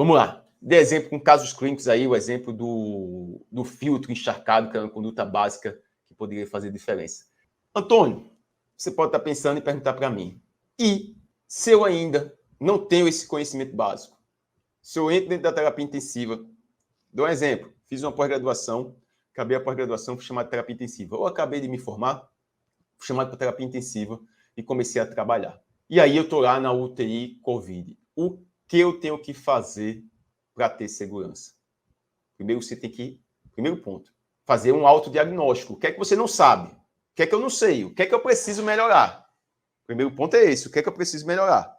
Vamos lá. Dê exemplo com casos clínicos aí, o exemplo do filtro encharcado, que é uma conduta básica que poderia fazer diferença. Antônio, você pode estar pensando e perguntar para mim, e se eu ainda não tenho esse conhecimento básico? Se eu entro dentro da terapia intensiva, dou um exemplo, fiz uma pós-graduação, acabei a pós-graduação, fui chamado de terapia intensiva. Ou acabei de me formar, fui chamado para terapia intensiva e comecei a trabalhar. E aí eu estou lá na UTI Covid. O que eu tenho que fazer para ter segurança? Primeiro, você tem que, primeiro ponto, fazer um autodiagnóstico. O que é que você não sabe? O que é que eu não sei? O que é que eu preciso melhorar? O primeiro ponto é esse, o que é que eu preciso melhorar?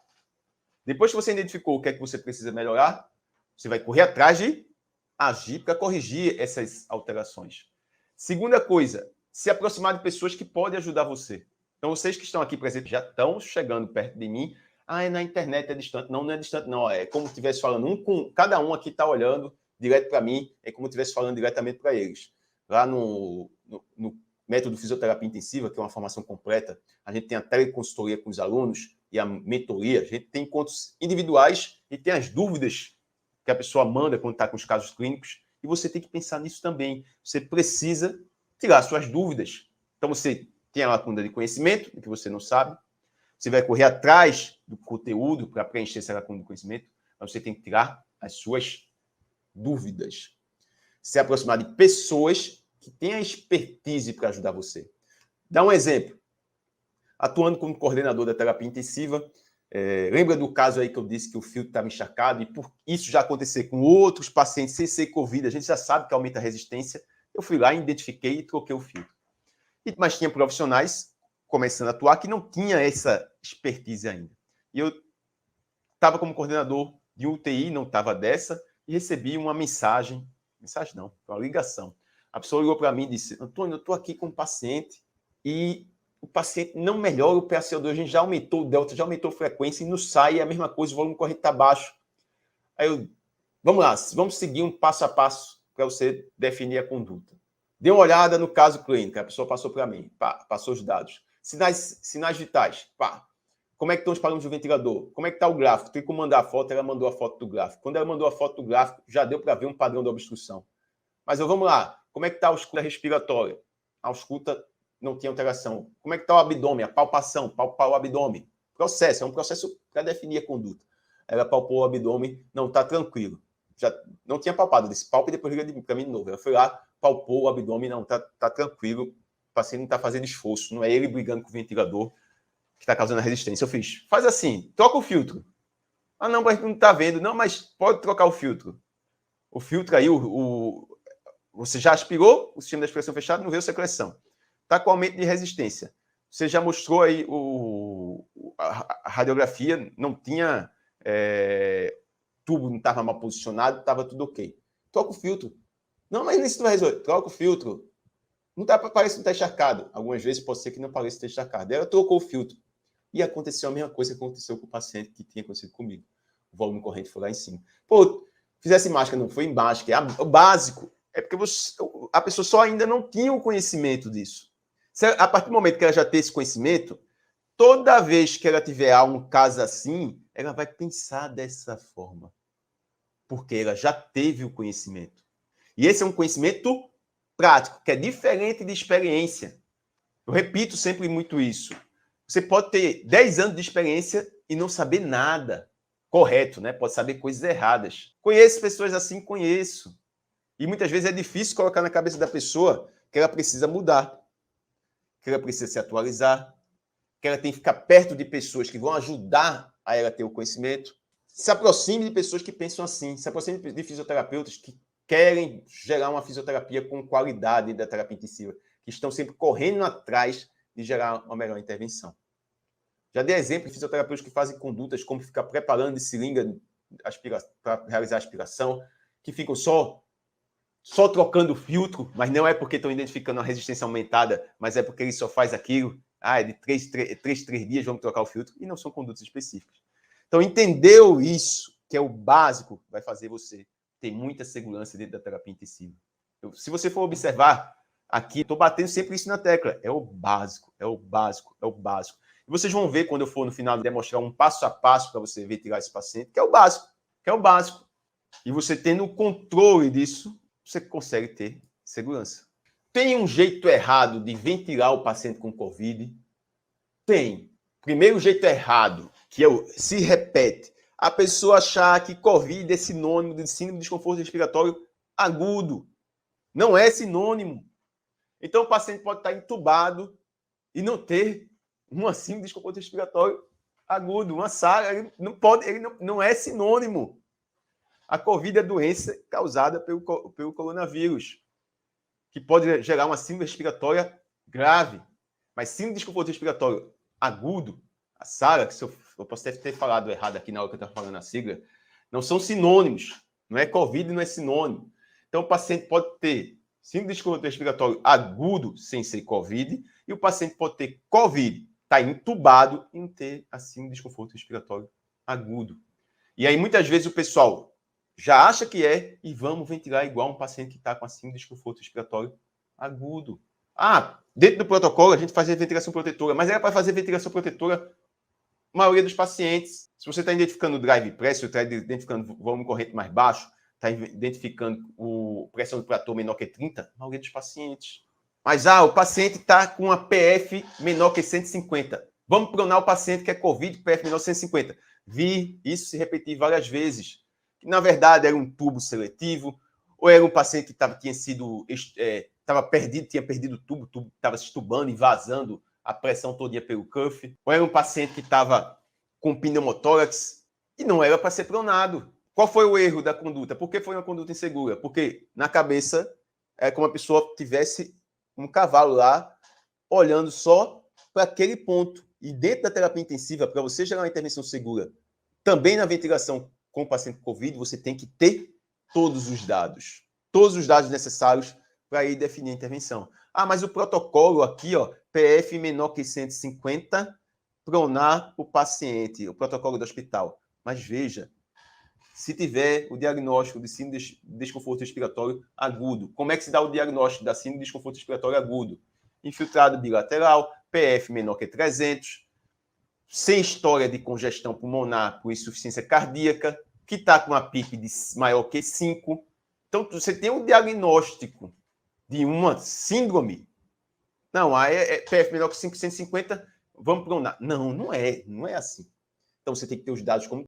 Depois que você identificou o que é que você precisa melhorar, você vai correr atrás de agir para corrigir essas alterações. Segunda coisa, se aproximar de pessoas que podem ajudar você. Então, vocês que estão aqui presentes já estão chegando perto de mim. Ah, é na internet, é distante. Não, não é distante, não. É como se estivesse falando, cada um aqui está olhando direto para mim, é como se estivesse falando diretamente para eles. Lá no método fisioterapia intensiva, que é uma formação completa, a gente tem a teleconsultoria com os alunos e a mentoria. A gente tem encontros individuais e tem as dúvidas que a pessoa manda quando está com os casos clínicos, e você tem que pensar nisso também. Você precisa tirar suas dúvidas. Então, você tem a lacuna de conhecimento, que você não sabe, você vai correr atrás do conteúdo para preencher essa lacuna de conhecimento, mas você tem que tirar as suas dúvidas. Se aproximar de pessoas que têm a expertise para ajudar você. Dá um exemplo. Atuando como coordenador da terapia intensiva, lembra do caso aí que eu disse que o filtro estava encharcado e por isso já acontecer com outros pacientes sem ser Covid, a gente já sabe que aumenta a resistência. Eu fui lá, identifiquei e troquei o filtro. Mas tinha profissionais começando a atuar que não tinha essa expertise ainda. E eu estava como coordenador de UTI, não estava dessa, e recebi uma mensagem não, uma ligação. A pessoa ligou para mim e disse, Antônio, eu estou aqui com um paciente e o paciente não melhora o PaCO2, a gente já aumentou o delta, já aumentou a frequência e no SAI é a mesma coisa, o volume corrente está baixo. Aí eu, vamos lá, vamos seguir um passo a passo para você definir a conduta. Dê uma olhada no caso clínico, a pessoa passou para mim, passou os dados. Sinais vitais, como é que estão os parâmetros do ventilador? Como é que está o gráfico? Tem que mandar a foto, ela mandou a foto do gráfico. Quando ela mandou a foto do gráfico, já deu para ver um padrão de obstrução. Mas vamos lá, como é que está a ausculta respiratória? A ausculta não tinha alteração. Como é que está o abdômen? A palpação, palpar o abdômen. Processo, é um processo para definir a conduta. Ela palpou o abdômen, não, está tranquilo. Já não tinha palpado, disse palpa e depois liga para mim de novo. Ela foi lá, palpou o abdômen, não, está tranquilo. O paciente não está fazendo esforço, não é ele brigando com o ventilador que está causando a resistência. Eu fiz, faz assim, troca o filtro. Ah, não, mas não está vendo. Não, mas pode trocar o filtro. O filtro aí, você já aspirou o sistema de aspiração fechado, não veio secreção. Está com aumento de resistência. Você já mostrou aí a radiografia, não tinha tubo, não estava mal posicionado, estava tudo ok. Troca o filtro. Não, mas isso não vai resolver. Troca o filtro. Não tá, parece que não está encharcado. Algumas vezes pode ser que não pareça ter encharcado. Aí eu trocou o filtro. E aconteceu a mesma coisa que aconteceu com o paciente que tinha acontecido comigo. O volume corrente foi lá em cima. Pô, fizesse máscara, não foi embaixo, que é o básico. É porque a pessoa só ainda não tinha o conhecimento disso. A partir do momento que ela já tem esse conhecimento, toda vez que ela tiver um caso assim, ela vai pensar dessa forma. Porque ela já teve o conhecimento. E esse é um conhecimento prático, que é diferente de experiência. Eu repito sempre muito isso. Você pode ter 10 anos de experiência e não saber nada correto, né? Pode saber coisas erradas. Conheço pessoas assim, conheço. E muitas vezes é difícil colocar na cabeça da pessoa que ela precisa mudar, que ela precisa se atualizar, que ela tem que ficar perto de pessoas que vão ajudar a ela ter o conhecimento. Se aproxime de pessoas que pensam assim, se aproxime de fisioterapeutas que querem gerar uma fisioterapia com qualidade da terapia intensiva, que estão sempre correndo atrás de gerar uma melhor intervenção. Já dei exemplo de fisioterapeutas que fazem condutas como ficar preparando de seringa para realizar a aspiração, que ficam só trocando o filtro, mas não é porque estão identificando uma resistência aumentada, mas é porque ele só faz aquilo. É de 3 dias vamos trocar o filtro, e não são condutas específicas. Então, entendeu isso, que é o básico, vai fazer você ter muita segurança dentro da terapia intensiva. Se você for observar, aqui, estou batendo sempre isso na tecla. É o básico, é o básico, é o básico. E vocês vão ver, quando eu for no final demonstrar um passo a passo para você ver tirar esse paciente, que é o básico, que é o básico. E você tendo o controle disso, você consegue ter segurança. Tem um jeito errado de ventilar o paciente com Covid? Tem. Primeiro jeito errado, que se repete, a pessoa achar que Covid é sinônimo de síndrome de desconforto respiratório agudo. Não é sinônimo. Então, o paciente pode estar entubado e não ter uma síndrome de desconforto respiratório agudo, uma SARA. Ele não é sinônimo. A Covid é doença causada pelo coronavírus, que pode gerar uma síndrome respiratória grave. Mas síndrome de desconforto respiratório agudo, a SARA, que eu posso ter falado errado aqui na hora que eu estava falando a sigla, não são sinônimos. Não é Covid, não é sinônimo. Então, o paciente pode ter síndrome de desconforto respiratório agudo sem ser Covid, e o paciente pode ter Covid, está entubado e não ter a síndrome de desconforto respiratório agudo. E aí, muitas vezes, o pessoal já acha que é e vamos ventilar igual um paciente que está com a síndrome de desconforto respiratório agudo. Dentro do protocolo, a gente fazia ventilação protetora, mas era para fazer ventilação protetora a maioria dos pacientes. Se você está identificando o drive pressure, está identificando o volume corrente mais baixo, está identificando a pressão do platô menor que 30, a maioria dos pacientes. Mas, o paciente está com a PF menor que 150. Vamos pronar o paciente que é Covid, PF menor que 150. Vi isso se repetir várias vezes. Que, na verdade, era um tubo seletivo, ou era um paciente que tinha perdido o tubo estava se estubando e vazando a pressão todinha pelo cuff, ou era um paciente que estava com pneumotórax e não era para ser pronado. Qual foi o erro da conduta? Por que foi uma conduta insegura? Porque na cabeça é como a pessoa tivesse um cavalo lá olhando só para aquele ponto. E dentro da terapia intensiva, para você gerar uma intervenção segura, também na ventilação com o paciente com Covid, você tem que ter todos os dados necessários para ir definir a intervenção. Mas o protocolo aqui, PF menor que 150, pronar o paciente, o protocolo do hospital. Mas veja, se tiver o diagnóstico de síndrome de desconforto respiratório agudo, como é que se dá o diagnóstico da síndrome de desconforto respiratório agudo? Infiltrado bilateral, PF menor que 300, sem história de congestão pulmonar por insuficiência cardíaca, que está com a PIC maior que 5. Então, você tem um diagnóstico de uma síndrome. Não, aí é PF menor que 550, vamos pronar. Não é assim. Então, você tem que ter os dados como